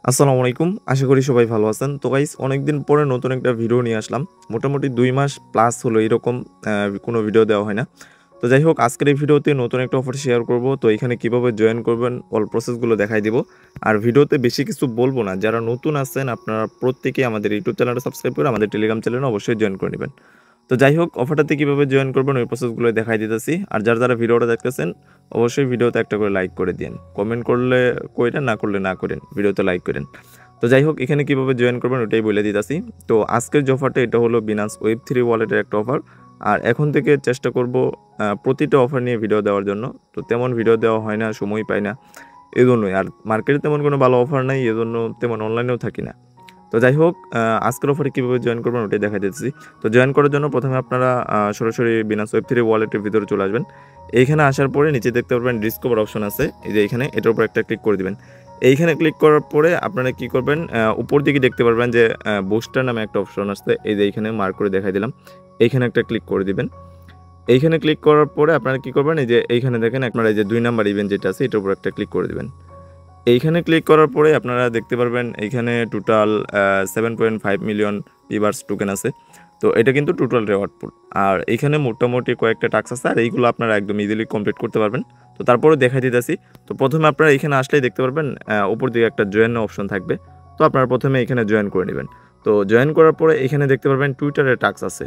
আসসালামু আলাইকুম। আশা করি সবাই ভালো আছেন। তো গাইস অনেকদিন পরে নতুন একটা ভিডিও নিয়ে আসলাম। মোটামুটি ২ মাস প্লাস হলো এরকম কোনো ভিডিও দেওয়া হয় না। তো যাই হোক আজকের এই ভিডিওতে নতুন একটা অফার শেয়ার করব। তো এখানে কিভাবে জয়েন করবেন অল প্রসেসগুলো দেখাই দিব। আর ভিডিওতে বেশি কিছু বলবো না। যারা নতুন আছেন আপনারা প্রত্যেকেই আমাদের ইউটিউব চ্যানেলটা সাবস্ক্রাইব করে আমাদের টেলিগ্রাম চ্যানেলে অবশ্যই জয়েন করে নিবেন। তো যাই হোক অফারটাতে কিভাবে জয়েন করবেন ওই প্রসেসগুলো দেখাই দিতেছি। আর যারা ভিডিওটা দেখতেছেন অবশ্যই ভিডিওতে একটা করে লাইক করে দিন। কমেন্ট করলে কইরেন, না করলে না করেন। ভিডিওতে লাইক করেন। তো যাই হোক এখানে কিভাবে জয়েন করবেন ওটাই বলে দিতেছি। তো আজকের যে অফারটা এটা হলো বিনান্স ওয়েব3 ওয়ালেটের একটা অফার। আর এখন থেকে চেষ্টা করব প্রতিটা অফার নিয়ে ভিডিও দেওয়ার জন্য। তো তেমন ভিডিও দেওয়া হয় না, সময় পাই না। এজন্যই আর মার্কেটে তেমন কোনো ভালো অফার নাই, এজন্য তেমন অনলাইনেও থাকি না। তো যাই হোক আজকের অফারে কীভাবে জয়েন করবেন ওটাই দেখা দিচ্ছি। তো জয়েন করার জন্য প্রথমে আপনারা সরাসরি বিনান্স ওয়েব3 ওয়ালেটের ভিতরে চলে আসবেন। এইখানে আসার পরে নিচে দেখতে পারবেন ডিসকভার অপশন আছে, এই যে এইখানে এটার উপর একটা ক্লিক করে দিবেন। এইখানে ক্লিক করার পরে আপনারা কি করবেন, উপর দিকে দেখতে পারবেন যে বুস্টার নামে একটা অপশন আসছে, এই যে এইখানে মার্ক করে দেখাই দিলাম। এইখানে একটা ক্লিক করে দিবেন। এইখানে ক্লিক করার পরে আপনারা কি করবেন, এই যে এইখানে দেখেন আপনারা এই যে 2 নাম্বার ইভেন্ট যেটা আছে এটার উপর একটা ক্লিক করে দিবেন। এইখানে ক্লিক করার পরে আপনারা দেখতে পারবেন এইখানে টোটাল 7.5 মিলিয়ন পিভার্স টোকেন আছে। তো এটা কিন্তু টোটাল রেওয়ার্ড পুল। আর এইখানে মোটামুটি কয়েকটা টাস্ক আছে, আর এইগুলো আপনারা একদম ইজিলি কমপ্লিট করতে পারবেন। তো তারপরে দেখাই দিতেছি। তো প্রথমে আপনারা এখানে আসলেই দেখতে পারবেন উপর দিকে একটা জয়েন অপশন থাকবে। তো আপনারা প্রথমে এখানে জয়েন করে নেবেন। তো জয়েন করার পরে এখানে দেখতে পারবেন টুইটারের টাস্ক আছে।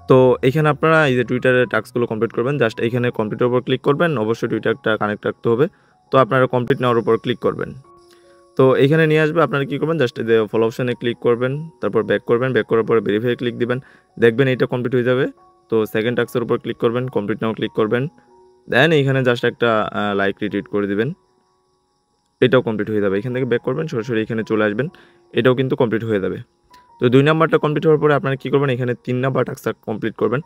তো এখানে আপনারা এই যে টুইটারের টাস্কগুলো কমপ্লিট করবেন, জাস্ট এইখানে কমপ্লিটের উপর ক্লিক করবেন। অবশ্যই টুইটারটা কানেক্ট রাখতে হবে। তো আপনারা কমপ্লিট নেওয়ার উপর ক্লিক করবেন। তো এইখানে নিয়ে আসবে, আপনারা কী করবেন, জাস্ট এই যে ফলো অপশানে ক্লিক করবেন, তারপর ব্যাক করবেন, ব্যাক করার পরে ভেরিফাই ক্লিক দিবেন, দেখবেন এইটা কমপ্লিট হয়ে যাবে। তো সেকেন্ড টাস্কের উপর ক্লিক করবেন, কমপ্লিট নাও ক্লিক করবেন, দেন এইখানে জাস্ট একটা লাইক রিটুইট করে দিবেন, এটাও কমপ্লিট হয়ে যাবে। এখান থেকে ব্যাক করবেন, সরাসরি এখানে চলে আসবেন, এটাও কিন্তু কমপ্লিট হয়ে যাবে। তো 2 নাম্বারটা কমপ্লিট হওয়ার পরে আপনারা কী করবেন, এখানে 3 নাম্বার টাস্কটা কমপ্লিট করবেন।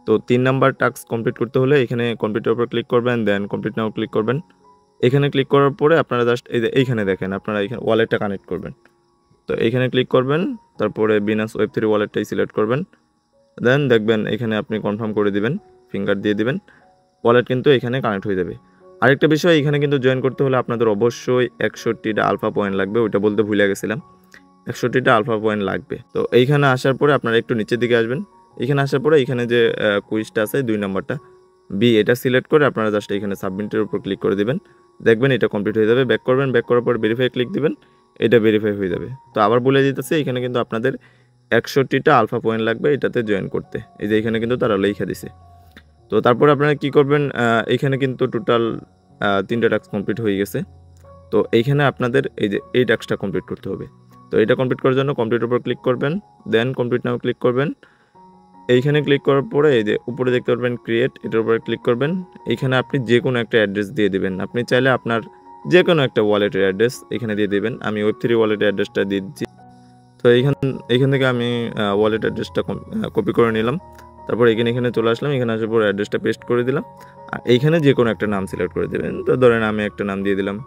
তো 3 নাম্বার টাস্ক কমপ্লিট করতে হলে এখানে কমপ্লিটের উপর ক্লিক করবেন, দেন কমপ্লিট নাও ক্লিক করবেন। এখানে ক্লিক করার পরে আপনারা জাস্ট এই যে এইখানে দেখেন আপনারা এখানে ওয়ালেটটা কানেক্ট করবেন। তো এইখানে ক্লিক করবেন, তারপরে বিনান্স ওয়েব3 ওয়ালেটটাই সিলেক্ট করবেন, দেন দেখবেন এখানে আপনি কনফার্ম করে দিবেন, ফিঙ্গার দিয়ে দিবেন, ওয়ালেট কিন্তু এখানে কানেক্ট হয়ে যাবে। আরেকটা বিষয়, এখানে কিন্তু জয়েন করতে হলে আপনাদের অবশ্যই 61টা আলফা পয়েন্ট লাগবে, ওইটা বলতে ভুলে গেছিলাম। 61টা আলফা পয়েন্ট লাগবে। তো এইখানে আসার পরে আপনারা একটু নিচের দিকে আসবেন। এখানে আসার পরে এখানে যে কুইজটা আছে 2 নাম্বারটা বি, এটা সিলেক্ট করে আপনারা জাস্ট এখানে সাবমিটের উপর ক্লিক করে দিবেন, দেখবেন এটা কমপ্লিট হয়ে যাবে। ব্যাক করবেন, ব্যাক করার পর ভেরিফাই ক্লিক দিবেন, এটা ভেরিফাই হয়ে যাবে। তো আবার বলে দিতেছি, এখানে কিন্তু আপনাদের 61টা আলফা পয়েন্ট লাগবে এটাতে জয়েন করতে। এই যে এখানে কিন্তু তারা লিখে দিছে। তো তারপরে আপনারা কি করবেন, এইখানে কিন্তু টোটাল 3টা টাস্ক কমপ্লিট হয়ে গেছে। তো এইখানে আপনাদের এই যে এই টাস্কটা কমপ্লিট করতে হবে। তো এটা কমপ্লিট করার জন্য কমপ্লিটের উপর ক্লিক করবেন, দেন কমপ্লিট নাও ক্লিক করবেন। এইখানে ক্লিক করার পরে এই যে উপরে দেখতে পারবেন ক্রিয়েট, এটার উপরে ক্লিক করবেন। এইখানে আপনি যে কোনো একটা অ্যাড্রেস দিয়ে দিবেন। আপনি চাইলে আপনার যে কোনো একটা ওয়ালেটের অ্যাড্রেস এখানে দিয়ে দিবেন। আমি ওয়েব3 ওয়ালেটের অ্যাড্রেসটা দিয়ে দিচ্ছি। তো এইখান থেকে আমি ওয়ালেট অ্যাড্রেসটা কপি করে নিলাম। তারপর এখানে চলে আসলাম, এখানে আসার পর অ্যাড্রেসটা পেস্ট করে দিলাম। আর এইখানে যে কোনো একটা নাম সিলেক্ট করে দেবেন। তো ধরেন আমি একটা নাম দিয়ে দিলাম,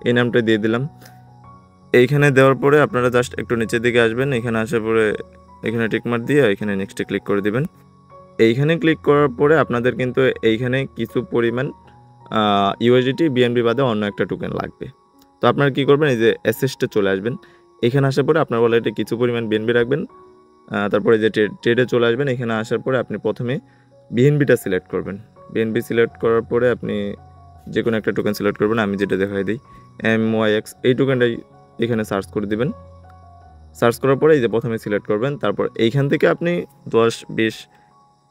এই নামটা দিয়ে দিলাম। এইখানে দেওয়ার পরে আপনারা জাস্ট একটু নিচের দিকে আসবেন, এখানে আসার পরে এখানে টিকমার্ক দিয়ে এখানে নেক্সটে ক্লিক করে দিবেন। এইখানে ক্লিক করার পরে আপনাদের কিন্তু এইখানে কিছু পরিমাণ ইউএসডিটি বিএনবি বাদে অন্য একটা টোকেন লাগবে। তো আপনারা কী করবেন, এই যে অ্যাসেসটে চলে আসবেন। এখানে আসার পরে আপনার ওয়ালেটে কিছু পরিমাণ বিএনবি রাখবেন। তারপরে যে ট্রেডে চলে আসবেন, এখানে আসার পরে আপনি প্রথমে বিএনবিটা সিলেক্ট করবেন। বিএনবি সিলেক্ট করার পরে আপনি যে কোনো একটা টোকেন সিলেক্ট করবেন, আমি যেটা দেখাই দিই MYX, এই টোকেনটাই এখানে সার্চ করে দিবেন। সার্চ করার পরে এই যে প্রথমে সিলেক্ট করবেন, তারপর এইখান থেকে আপনি 10-20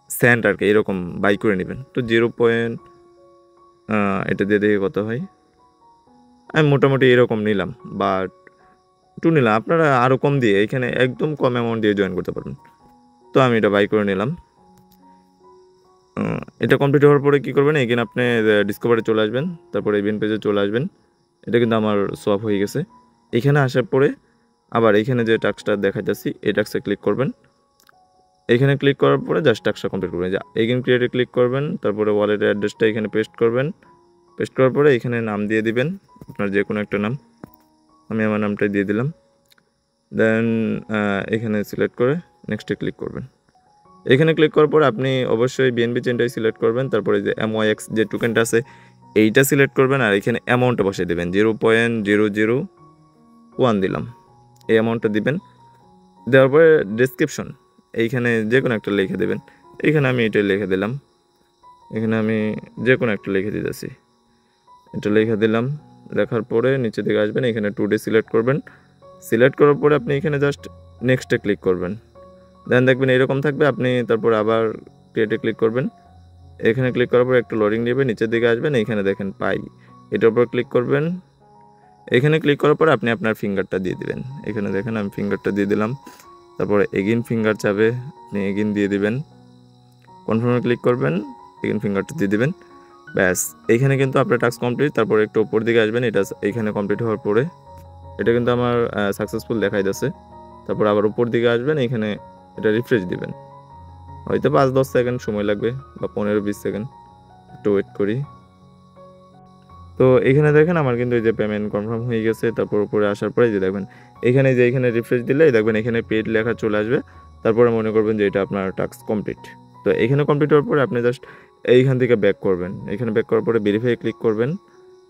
সেন্ট আর কি এরকম বাই করে নেবেন। তো 0 পয়েন্ট এটা দিয়ে দেখে কত হয়, আমি মোটামুটি এরকম নিলাম, বাট 2 নিলাম। আপনারা আরও কম দিয়ে এখানে একদম কম অ্যামাউন্ট দিয়ে জয়েন করতে পারবেন। তো আমি এটা বাই করে নিলাম। এটা কমপ্লিট হওয়ার পরে কী করবেন, এখানে আপনি ডিসকভারে চলে আসবেন, তারপরে ইভেন্ট পেজে চলে আসবেন। এটা কিন্তু আমার সোয়াপ হয়ে গেছে। এখানে আসার পরে আবার এইখানে যে টাস্কটা দেখাইতেছি এই টাস্কে ক্লিক করবেন। এখানে ক্লিক করার পরে জাস্ট টাস্কটা কমপ্লিট করবেন। এগেইন ক্রিয়েটে ক্লিক করবেন, তারপরে ওয়ালেটের অ্যাড্রেসটা এখানে পেস্ট করবেন। পেস্ট করার পরে এখানে নাম দিয়ে দিবেন, আপনার যে কোনো একটা নাম। আমি আমার নামটাই দিয়ে দিলাম। দেন এখানে সিলেক্ট করে নেক্সটে ক্লিক করবেন। এখানে ক্লিক করার পর আপনি অবশ্যই বিএনবি চেনটাই সিলেক্ট করবেন। তারপরে যে MYX যে টোকেনটা আছে এইটা সিলেক্ট করবেন, আর এখানে অ্যামাউন্টটা বসিয়ে দেবেন 0.00 1 দিলাম, এই অ্যামাউন্টটা দিবেন। দেওয়ার পরে ডেসক্রিপশন এইখানে যে কোনো একটা লিখে দেবেন। এইখানে আমি এটা লিখে দিলাম, এখানে আমি যে কোনো একটা লিখে দিতেছি, এটা লিখে দিলাম। লেখার পরে নিচে দিকে আসবেন, এখানে টুডে সিলেক্ট করবেন। সিলেক্ট করার পরে আপনি এখানে জাস্ট নেক্সটে ক্লিক করবেন। দেন দেখবেন এরকম থাকবে, আপনি তারপর আবার ক্রিয়েটে ক্লিক করবেন। এখানে ক্লিক করার পর একটু লোডিং নেবে, নিচের দিকে আসবেন, এইখানে দেখেন পাই, এটার উপর ক্লিক করবেন। এখানে ক্লিক করার পর আপনি আপনার ফিঙ্গারটা দিয়ে দিবেন। এখানে দেখেন আমি ফিঙ্গারটা দিয়ে দিলাম। তারপরে এগেইন ফিঙ্গার চাবে, আপনি এগেইন দিয়ে দিবেন। কনফার্মে ক্লিক করবেন, এগেইন ফিঙ্গারটা দিয়ে দিবেন। ব্যাস, এইখানে কিন্তু আপনার টাস্ক কমপ্লিট। তারপর একটু উপর দিকে আসবেন, এটা এইখানে কমপ্লিট হওয়ার পরে এটা কিন্তু আমার সাকসেসফুল দেখাই যাচ্ছে। তারপর আবার উপর দিকে আসবেন, এখানে এটা রিফ্রেশ দিবেন। হয়তো 5-10 সেকেন্ড সময় লাগবে বা 15-20 সেকেন্ড, একটু ওয়েট করি। তো এখানে দেখেন আমার কিন্তু এই যে পেমেন্ট কনফার্ম হয়ে গেছে। তারপর উপরে আসার পরে যে দেখবেন এখানে যে এখানে রিফ্রেশ দিলে দেখবেন এখানে পেড লেখা চলে আসবে। তারপরে মনে করবেন যে এটা আপনার টাস্ক কমপ্লিট। তো এখানে কমপ্লিট হওয়ার পরে আপনি জাস্ট এইখান থেকে ব্যাক করবেন। এখানে ব্যাক করার পরে ভেরিফাই ক্লিক করবেন।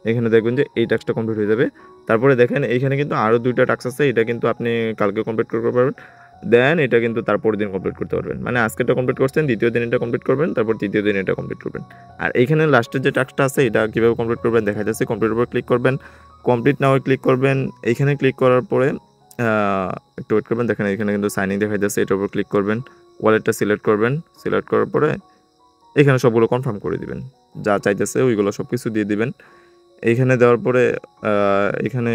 এখানে দেখবেন যে এই টাস্কটা কমপ্লিট হয়ে যাবে। তারপরে দেখেন এইখানে কিন্তু আরও 2টা টাস্ক আছে, এটা কিন্তু আপনি কালকে কমপ্লিট করতে পারবেন। দেন এটা কিন্তু তারপরের দিন কমপ্লিট করতে পারবেন। মানে আজকেরটা কমপ্লিট করছেন, দ্বিতীয় দিন এটা কমপ্লিট করবেন, তারপর তৃতীয় দিন এটা কমপ্লিট করবেন। আর এইখানে লাস্টের যে টাস্কটা আছে এটা কীভাবে কমপ্লিট করবেন দেখা যাচ্ছে। কমপ্লিটের উপর ক্লিক করবেন, কমপ্লিট নাও ক্লিক করবেন। এইখানে ক্লিক করার পরে একটু ওয়েট করবেন, দেখেন এখানে কিন্তু সাইনিং দেখা যাচ্ছে, এটার উপর ক্লিক করবেন, ওয়ালেটটা সিলেক্ট করবেন। সিলেক্ট করার পরে এখানে সবগুলো কনফার্ম করে দিবেন, যা চাইতেছে ওইগুলো সব কিছু দিয়ে দিবেন। এইখানে দেওয়ার পরে এখানে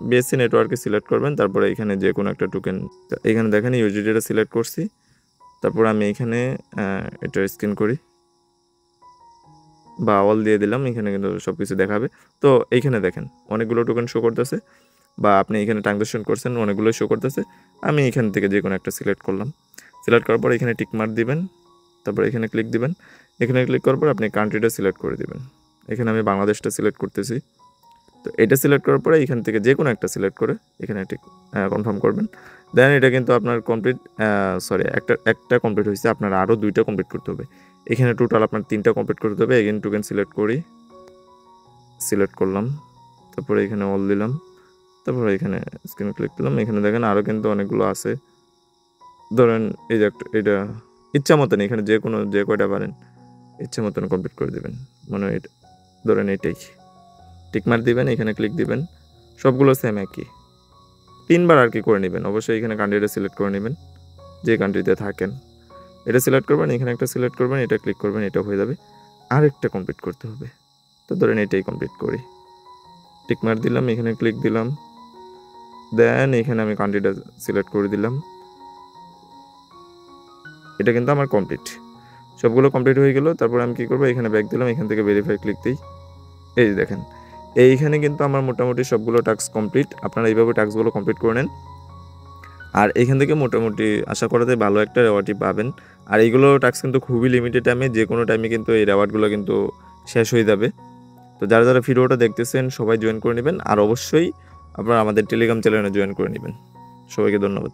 বিএসসি নেটওয়ার্কে সিলেক্ট করবেন। তারপরে এখানে যে কোনো একটা টোকেন, এখানে দেখেন ইউজিডিটা সিলেক্ট করছি। তারপর আমি এখানে এটা স্ক্যান করি বা অল দিয়ে দিলাম, এখানে কিন্তু সব কিছু দেখাবে। তো এইখানে দেখেন অনেকগুলো টোকেন শো করতেছে, বা আপনি এখানে ট্রানজাকশন করছেন অনেকগুলো শো করতেছে। আমি এখান থেকে যে কোনো একটা সিলেক্ট করলাম। সিলেক্ট করার পর এখানে টিক মার্ক দিবেন, তারপর এখানে ক্লিক দিবেন। এখানে ক্লিক করার পর আপনি কান্ট্রিটা সিলেক্ট করে দিবেন। এখানে আমি বাংলাদেশটা সিলেক্ট করতেছি। তো এটা সিলেক্ট করার পরে এখান থেকে যে কোনো একটা সিলেক্ট করে এখানে ঠিক কনফার্ম করবেন। দেন এটা কিন্তু আপনার কমপ্লিট, সরি একটা কমপ্লিট হয়েছে, আপনার আরও 2টা কমপ্লিট করতে হবে। এখানে টোটাল আপনার 3টা কমপ্লিট করতে হবে। এগেন টোকেন সিলেক্ট করি, সিলেক্ট করলাম, তারপরে এখানে অল দিলাম, তারপরে এখানে স্ক্রিনে ক্লিক দিলাম। এখানে দেখেন আরও কিন্তু অনেকগুলো আছে। ধরেন এই যে একটা, এটা ইচ্ছা মতন এখানে যে কয়টা পারেন ইচ্ছা মতন কমপ্লিট করে দেবেন। মানে এটা ধরেন এটাই টিকমার্ক দিবেন, এখানে ক্লিক দিবেন। সবগুলো সেম একই, 3বার আর কি করে নেবেন। অবশ্যই এখানে কান্ট্রিটা সিলেক্ট করে নেবেন, যে কান্ট্রিতে থাকেন এটা সিলেক্ট করবেন। এখানে একটা সিলেক্ট করবেন, এটা ক্লিক করবেন, এটা হয়ে যাবে। আরেকটা কমপ্লিট করতে হবে, তো ধরেন এটাই কমপ্লিট করি। টিকমার্ক দিলাম, এখানে ক্লিক দিলাম। দেন এখানে আমি কান্ট্রিটা সিলেক্ট করে দিলাম। এটা কিন্তু আমার কমপ্লিট, সবগুলো কমপ্লিট হয়ে গেল। তারপর আমি কী করবো, এখানে ব্যাক দিলাম, এখান থেকে ভেরিফাই ক্লিক দিই। এই দেখেন এইখানে কিন্তু আমার মোটামুটি সবগুলো টাস্ক কমপ্লিট। আপনারা এইভাবে টাস্কগুলো কমপ্লিট করে নেন, আর এখান থেকে মোটামুটি আশা করা যায় ভালো একটা রেওয়ার্ডই পাবেন। আর এইগুলো টাস্ক কিন্তু খুবই লিমিটেড টাইমে, যে কোনো টাইমে কিন্তু এই রেওয়ার্ডগুলো কিন্তু শেষ হয়ে যাবে। তো যারা যারা ভিডিওটা দেখতেছেন সবাই জয়েন করে নেবেন, আর অবশ্যই আপনারা আমাদের টেলিগ্রাম চ্যানেলে জয়েন করে নেবেন। সবাইকে ধন্যবাদ।